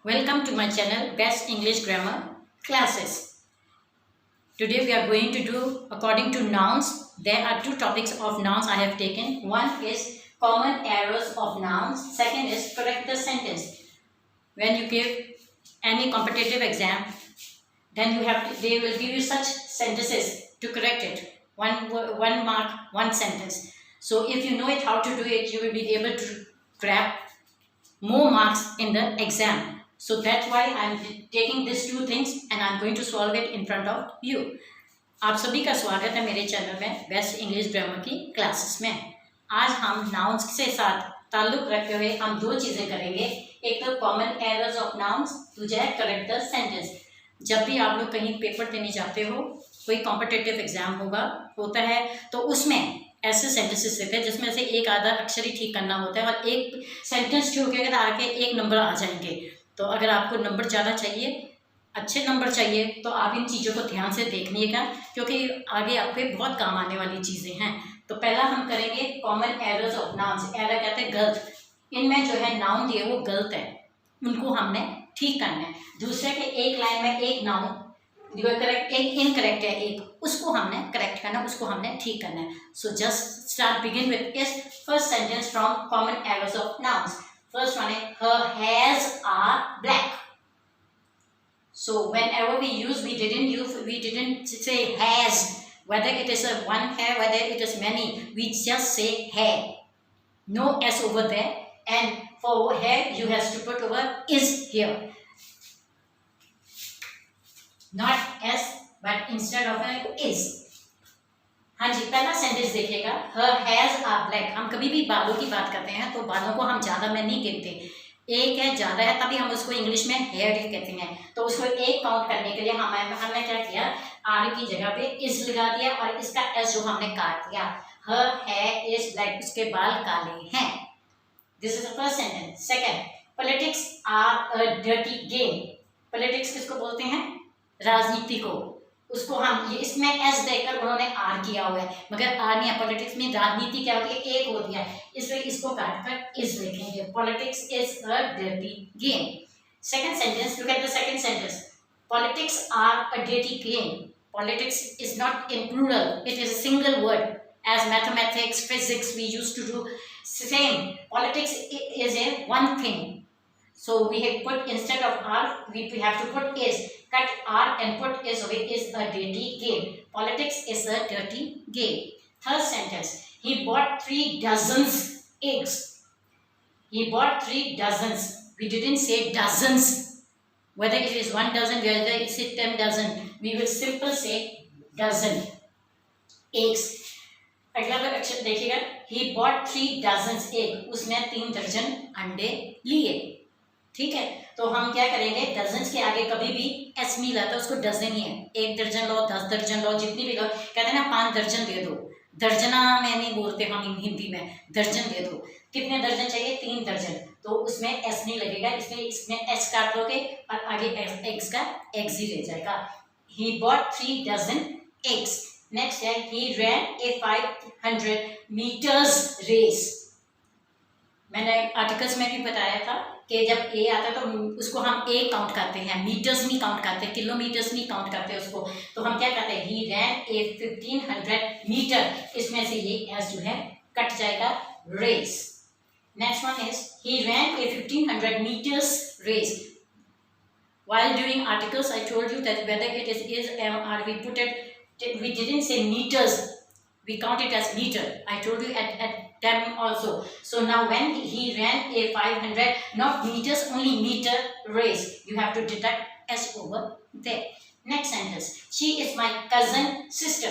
Welcome to my channel Best English Grammar Classes. Today we are going to do according to nouns. There are two topics of nouns I have taken. One is common errors of nouns. Second is correct the sentence. When you give any competitive exam, then they will give you such sentences to correct it. One mark, one sentence. So if you know it how to do it, you will be able to grab more marks in the exam. So that's why I'm taking these two things and I'm going to solve it in front of you. आप सभी का स्वागत है मेरे channel में best English grammar की classes में। आज हम नाउन्स से साथ ताल्लुक रखते हुए हम दो चीज़ें करेंगे। एक तो कॉमन एरर्स ऑफ नाउन्स, दूसरा है करेक्ट द सेंटेंस। जब भी आप लोग कहीं पेपर देने जाते हो, कोई कॉम्पिटिटिव एग्जाम होता है तो उसमें ऐसे सेंटेंसेस रहते हैं जिसमें से एक आधा अक्षर ही ठीक करना होता है और एक सेंटेंस जो होगा आगे एक नंबर आ जाएंगे। तो अगर आपको नंबर ज़्यादा चाहिए, अच्छे नंबर चाहिए, तो आप इन चीज़ों को ध्यान से देखिएगा क्योंकि आगे आपके बहुत काम आने वाली चीज़ें हैं। तो पहला हम करेंगे common errors of nouns. Error कहते हैं गलत, इनमें जो है नाउन दिए वो गलत है, उनको हमने ठीक करना है। दूसरे के एक लाइन में एक नाउन करेक्ट, एक इनकरेक्ट है, एक उसको हमने करेक्ट करना, उसको हमने ठीक करना है। So just start begin with इस first sentence from common errors of nouns. First one है her hairs are black. So whenever we didn't say hairs, whether it is a one hair, whether it is many, we just say hair, no s over there, and for hair you have to put over is here, not s but instead of a is. हाँ जी, पहला sentence देखिएगा, her hairs are black। हम कभी भी बालों की बात करते हैं तो बालों को हम ज़्यादा में नहीं गिनते, एक है ज़्यादा है तभी हम उसको इंग्लिश में हेयर कहते हैं। तो उसको एक काउंट करने के लिए हमने क्या किया, आर की जगह पे इस लगा दिया और इसका एस जो हमने काट दिया। her hair is black, उसके बाल काले हैं। This is the first sentence. Second, politics are a dirty game. Politics किसको बोलते हैं? राजनीति को। उसको हम ये इसमें एस देकर उन्होंने आर किया हुआ है, मगर आर नहीं है। पॉलिटिक्स में राजनीति क्या होती है, एक होती है, इसलिए इसको काटकर इस लिखेंगे। Politics is a dirty game. Second sentence, look at the second sentence. Politics are a dirty game. Politics is not in plural, it is a single word. As mathematics, physics, we used to do same. Politics is a one thing. So we have put instead of R, we have to put is. Cut R and put is away is a dirty game. Politics is a dirty game. Third sentence. He bought 3 dozens eggs. He bought 3 dozens. We didn't say dozens. Whether it is 1 dozen, whether it is 10 dozen, we will simply say dozen eggs. अगला अक्षर देखिएगा, he bought 3 dozens egg. उसने 3 दर्जन अंडे लिए। ठीक है, तो हम क्या करेंगे, डजन्स के आगे कभी भी एस नहीं लाता, उसको डजन ही है। 1 दर्जन लो, 10 दर्जन लो, जितनी भी लो, कहते हैं ना 5 दर्जन दे दो। दर्जना में नहीं बोलते हम हिंदी में, दर्जन दे दो। कितने दर्जन चाहिए? 3 दर्जन। तो उसमें एस नहीं लगेगा, इसलिए इसमें एस काट दोगे और आगे एग्स का एग्स ही रह जाएगा। He bought 3 dozen eggs. Next है, he ran a 500 metres race. मैंने आर्टिकल्स में भी बताया था कि जब ए आता है तो उसको हम ए काउंट करते हैं, मीटर्स नहीं काउंट करते, किलोमीटर्स नहीं काउंट करते उसको। तो हम क्या करते हैं, ही रैन ए 1500 मीटर, इसमें से ये एस जो है कट जाएगा, race. Next one is he ran a 1500 metres race. While doing articles, I told you that whether it is or we put it, we didn't say meters, we count it as meter. I told you at them also. So now when he ran a 500, not meters, only meter race, you have to deduct s over there. Next sentence, she is my cousin sister.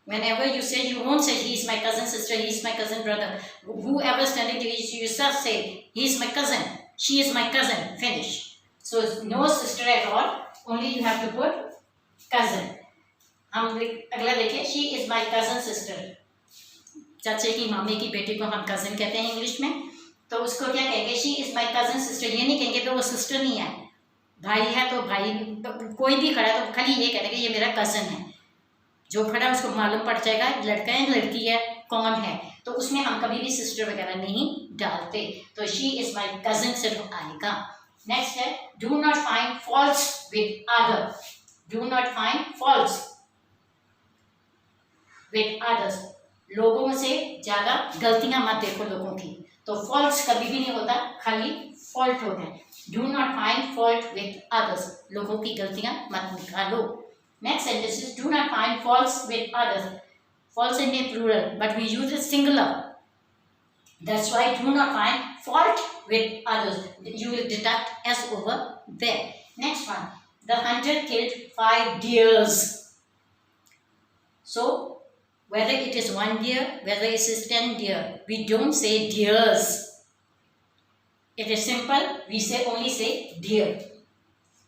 Whenever you say, you won't say he is my cousin sister, he is my cousin brother. Whoever standing to you, you just say he is my cousin, she is my cousin, finish. So no sister at all, only you have to put cousin. हम अगला देखिए, she is my cousin sister. चाचे की मामी की बेटी को हम कज़न कहते हैं इंग्लिश में। तो उसको क्या कहेंगे, she is my cousin sister. ये नहीं कहेंगे तो वो सिस्टर नहीं है, भाई है तो भाई, तो कोई भी खड़ा है तो खाली ये कहते हैं कि ये मेरा कज़न है। जो खड़ा है उसको मालूम पड़ जाएगा लड़का है लड़की है, कौन है। तो उसमें हम कभी भी सिस्टर वगैरह नहीं डालते, तो शी इज़ माई कज़न सिर्फ आएगा। नेक्स्ट है do not find faults with other, do not find faults with others, लोगों से ज्यादा गलतियां मत देखो लोगों की, तो फॉल्ट्स कभी भी नहीं होता, खाली फॉल्ट होता है। Do not find fault with others, लोगों की गलतियां मत निकालो। Next sentence is do not find faults with others, faults in plural but we use it singular, that's why do not find fault with others, you will deduct s over there. Next one, the hunter killed 5 deers, so whether it is 1 deer, whether it is 10 deer, we don't say deers, it is simple, we only say deer.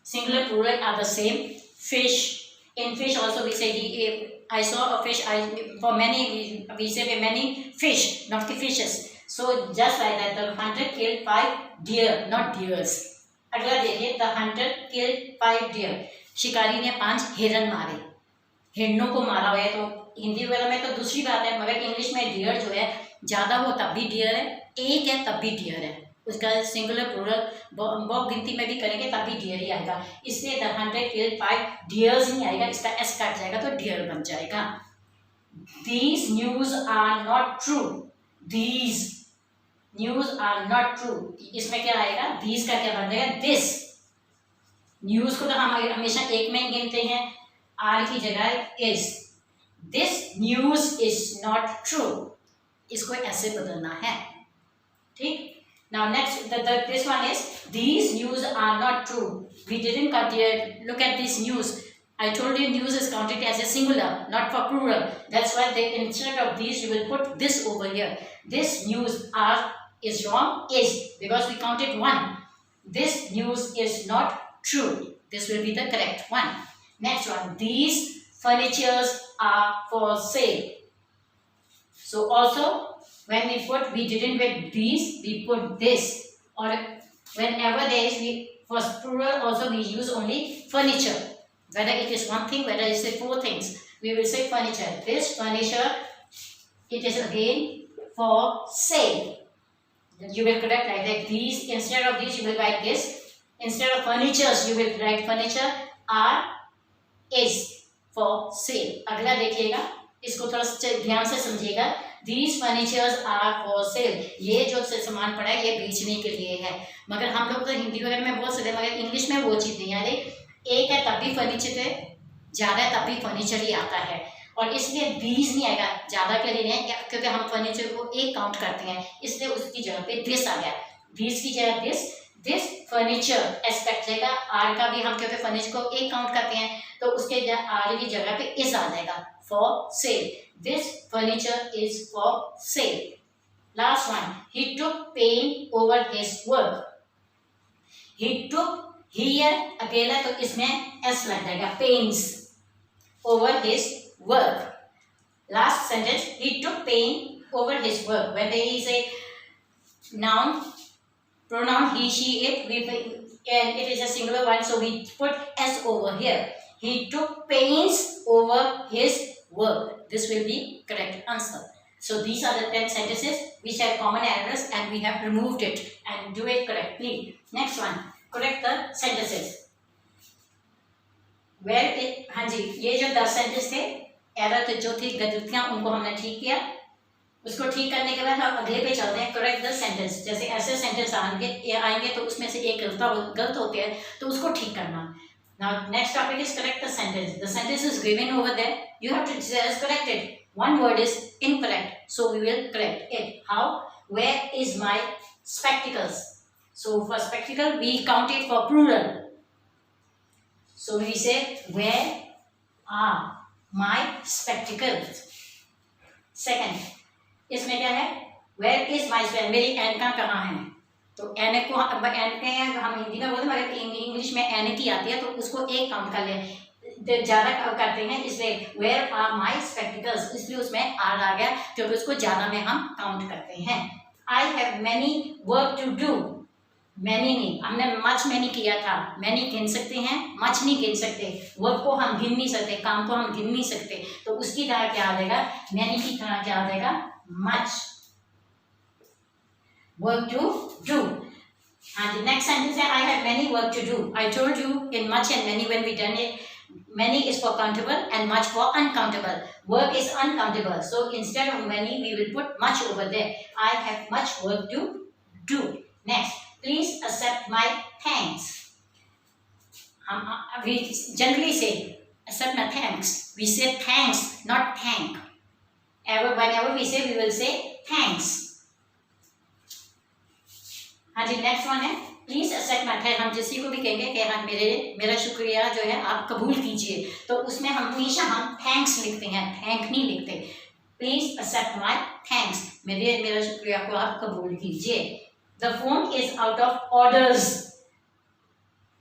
Singular plural are the same. Fish, in fish also we say I saw a fish, for many we say many fish, not the fishes. So just like that, the hunter killed 5 deer, not deers. अगला देखिए, the hunter killed 5 deer, शिकारी ने 5 हिरन मारे, हिरणों को मारा हुआ है, तो हिंदी वगैरह में तो दूसरी बात है, मगर इंग्लिश में डियर जो है ज्यादा हो तब भी डियर है, एक है तब भी डियर है, उसका सिंगुलर प्लूरल बहुत गिनती में भी करेंगे तब भी डियर ही आएगा, इसलिए द हंटर किल्ड 5 डियर्स नहीं आएगा, इसका एस काट जाएगा तो डियर बन जाएगा। These news are not true, these news are not true, इसमें क्या आएगा, these का क्या बन जाएगा, this, न्यूज को तो हम हमेशा एक में ही गिनते हैं, आर की जगह is, this news is not true, इसको ऐसे बदलना है, ठीक। Now next, this one is these news are not true. We didn't look at this news. I told you news is counted as a singular, not for plural. That's why instead of these you will put this over here. This news is wrong, is, because we counted 1. This news is not true. This will be the correct one. Next one, these furnitures are for sale. So also, when we didn't put these, we put this, or whenever there is, for plural also we use only furniture, whether it is one thing, whether it is 4 things, we will say furniture. This furniture, it is again for sale, you will correct like that, these, instead of these you will write this, instead of furnitures you will write furniture, are, is for sale। अगला देखिएगा, इसको थोड़ा ध्यान से समझिएगा, These furnitures are for sale, ये जो सामान पड़ा है ये बेचने के लिए है, मगर हम लोग तो हिंदी वगैरह में बोल सकते हैं, मगर इंग्लिश में वो चीज़ नहीं है, एक है तब भी फर्नीचर है, ज़्यादा है तब भी फर्नीचर ही आता है, और इसलिए these नहीं आएगा, ज़्यादा के लिए नहीं, क्योंकि हम फर्नीचर को एक काउंट करते हैं, इसलिए उसकी जगह पे this आ गया, these की जगह this फर्नीचर एस कट जाएगा, आर का भी हम क्योंकि फर्नीचर को एक काउंट करते हैं तो उसके आर की जगह पे इस आ जाएगा, for sale, this furniture is for sale. Last one, he took pain over his work, he took, here अकेला तो इसमें एस लग जाएगा, pains over his work. Last sentence, he took pain over his work, when there is a noun, pronoun he, she, it, and it is a singular one, so we put s over here. He took pains over his work. This will be correct answer. So these are the 10 sentences which have common errors and we have removed it and do it correctly. Next one, correct the sentences. Where it, हाँ जी, ये जो 10 sentence थे, error जो थी, गलतियाँ, उनको हमने ठीक किया, उसको ठीक करने के बाद हम अगले पे चलते हैं, करेक्ट द सेंटेंस। जैसे ऐसे सेंटेंस आएंगे तो उसमें से एक गलत होते हैं तो उसको ठीक करना। Now next topic is correct the sentence. The sentence is given over there. You have to just correct it. One word is incorrect, so we will correct it. How? Where is my spectacles? So for spectacle we count it for plural. So we say where are my spectacles? Second, इसमें क्या है, where is my spell, मेरी एनका कहाँ है, तो N को हम हिंदी में बोलते हैं मगर इंग्लिश में एन की आती है तो उसको एक काउंट कर लें, ज़्यादा करते हैं इसलिए वेयर आर माई स्पेक्टिकल्स, इसलिए उसमें आर आ गया क्योंकि उसको ज़्यादा में हम काउंट करते हैं। I have many work to do, many नहीं, हमने मच मैनी किया था, मैनी गिन सकते हैं, मच नहीं गिन सकते, वर्क को हम गिन नहीं सकते, काम को हम गिन नहीं सकते, तो उसकी तरह क्या आ जाएगा, मैनी की तरह क्या आ जाएगा, much, work to do। हाँ जी, नेक्स्ट सेंटेंस है I have many work to do. I told you in much and many when we done it. Many is for countable and much for uncountable. Work is uncountable. So instead of many, we will put much over there. I have much work to do. Next, please accept my thanks. We generally say accept my thanks. We say thanks, not thank. Whenever we say, we will say thanks. हाँ जी, next one है please accept my thanks. हम किसी को भी कहेंगे कि हाँ मेरा शुक्रिया जो है आप कबूल कीजिए, तो उसमें हमेशा हम थैंक्स लिखते हैं, थैंक नहीं लिखते. प्लीज एक्सेप्ट माय थैंक्स, मेरा शुक्रिया को आप कबूल कीजिए. The phone is out of orders.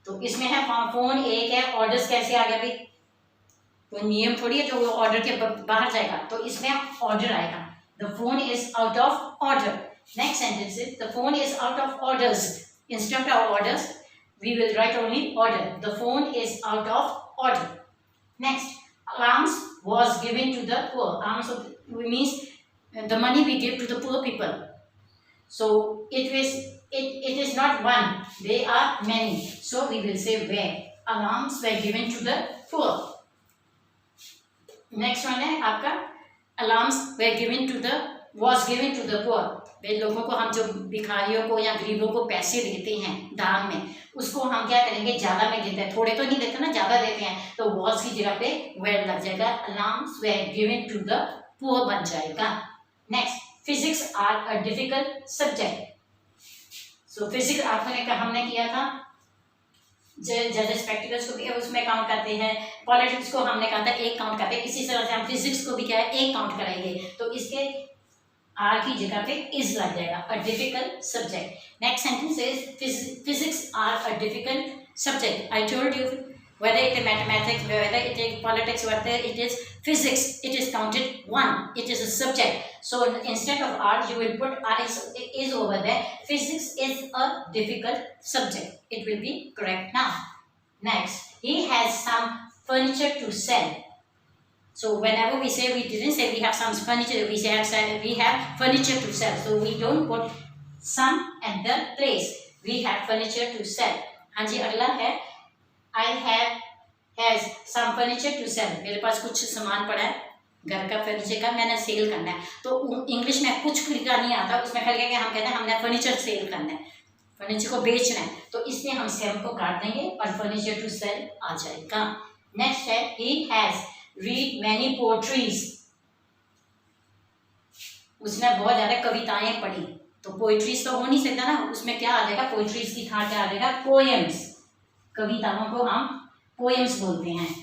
तो इसमें है फोन एक है, ऑर्डर्स कैसे आ गया भाई? तो नियम थोड़ी है जो ऑर्डर के बाहर जाएगा, तो इसमें ऑर्डर आएगा. The phone is out of order. Next sentence is the phone is out of orders. Instead of orders, we will write only order. The phone is out of order. Next, alms was given to the poor. Alms means the money we give to the poor people. So it is not one. They are many. So we will say where. Alms were given to the poor. Next one है आपका alms were given to the was given to the poor. वे लोगों को हम जो भिखारियों को या गरीबों को पैसे देते हैं दान में, उसको हम क्या करेंगे, ज़्यादा में देते हैं, थोड़े तो नहीं देते ना, ज़्यादा देते हैं, तो was की जगह पे were लग जाएगा. alms were given to the poor बन जाएगा. Next, physics are a difficult subject. So physics हमने किया था जजेस प्रैक्टिकल्स को भी उसमें काउंट करते हैं, पॉलिटिक्स को हमने कहा था एक काउंट करते हैं, इसी तरह से हम फिजिक्स को भी क्या है एक काउंट कराएंगे. तो इसके आर की जगह पे इज लग जाएगा. A difficult subject. Next sentence is physics are a difficult subject. I told you whether it is mathematics, whether it is politics, whether it is physics, it is counted one. It is a subject. So instead of R, you will put R is over there. Physics is a difficult subject. It will be correct now. Next, he has some furniture to sell. So whenever we say, we didn't say we have some furniture, we say we have furniture to sell. So we don't put some at the place. We have furniture to sell. हाँ जी, अगला है I has some furniture to sell. मेरे पास कुछ सामान पड़ा है घर का फर्नीचर का, मैंने सेल करना है. तो इंग्लिश में कुछ लिखा नहीं आता, उसमें खाली क्या हम कहते हैं हमने फर्नीचर सेल करना है, फर्नीचर को बेचना है, तो इसलिए हम सेल को काट देंगे और फर्नीचर टू सेल आ जाएगा. नेक्स्ट है he has read many poetries. उसने बहुत ज्यादा कविताएं पढ़ी. तो पोइट्रीज तो हो नहीं सकता ना, उसमें क्या आ जाएगा, पोइट्रीज की था क्या आ जाएगा, पोएम्स. कविताओं को हम पोएम्स बोलते हैं.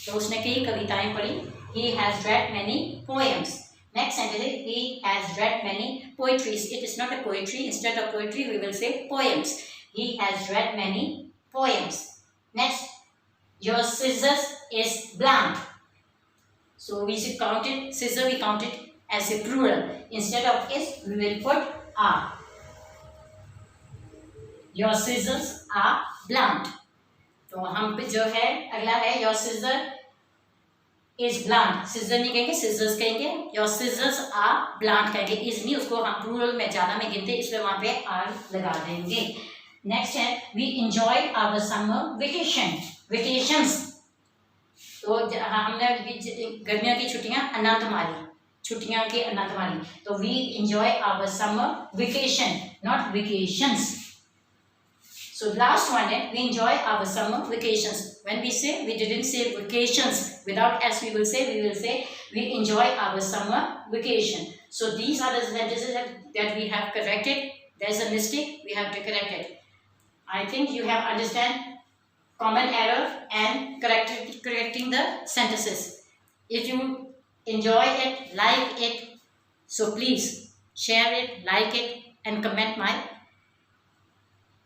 तो उसने कई कविताएं पढ़ी. He has read many poems. Next sentence is he has read many poetries. It is not a poetry. Instead of poetry, we will say poems. He has read many poems. Next, your scissors is blunt. So we should count it. Scissor we count it as a plural. Instead of is, we will put are. Your scissors are blunt. तो हम पे जो है अगला है your scissor is blunt. scissor नहीं कहेंगे, scissors कहेंगे. your scissors are blunt कहेंगे, is नहीं, उसको हम प्लूरल में ज़्यादा में गिनते, इसलिए वहाँ पे are लगा देंगे. नेक्स्ट है we enjoyed our summer vacation. vacations तो हमने गर्मियों की छुट्टियाँ आनंद मारी, छुट्टियाँ की आनंद मारी. तो we enjoy our summer vacation, not vacations. So last one है we enjoy our summer vacations. When we say, we didn't say vacations without s, we will say we enjoy our summer vacation. So these are the sentences that we have corrected. There's a mistake, we have to correct it. I think you have understand common error and correcting the sentences. If you enjoy it, like it, so please share it, like it and comment my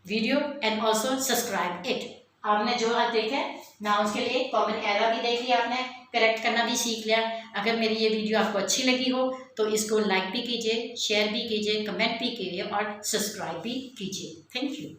video and also subscribe it. आपने जो आज देखे nouns के लिए common error भी देख लिया, आपने करेक्ट करना भी सीख लिया. अगर मेरी ये वीडियो आपको अच्छी लगी हो तो इसको लाइक भी कीजिए, शेयर भी कीजिए, कमेंट भी कीजिए और सब्सक्राइब भी कीजिए. Thank you.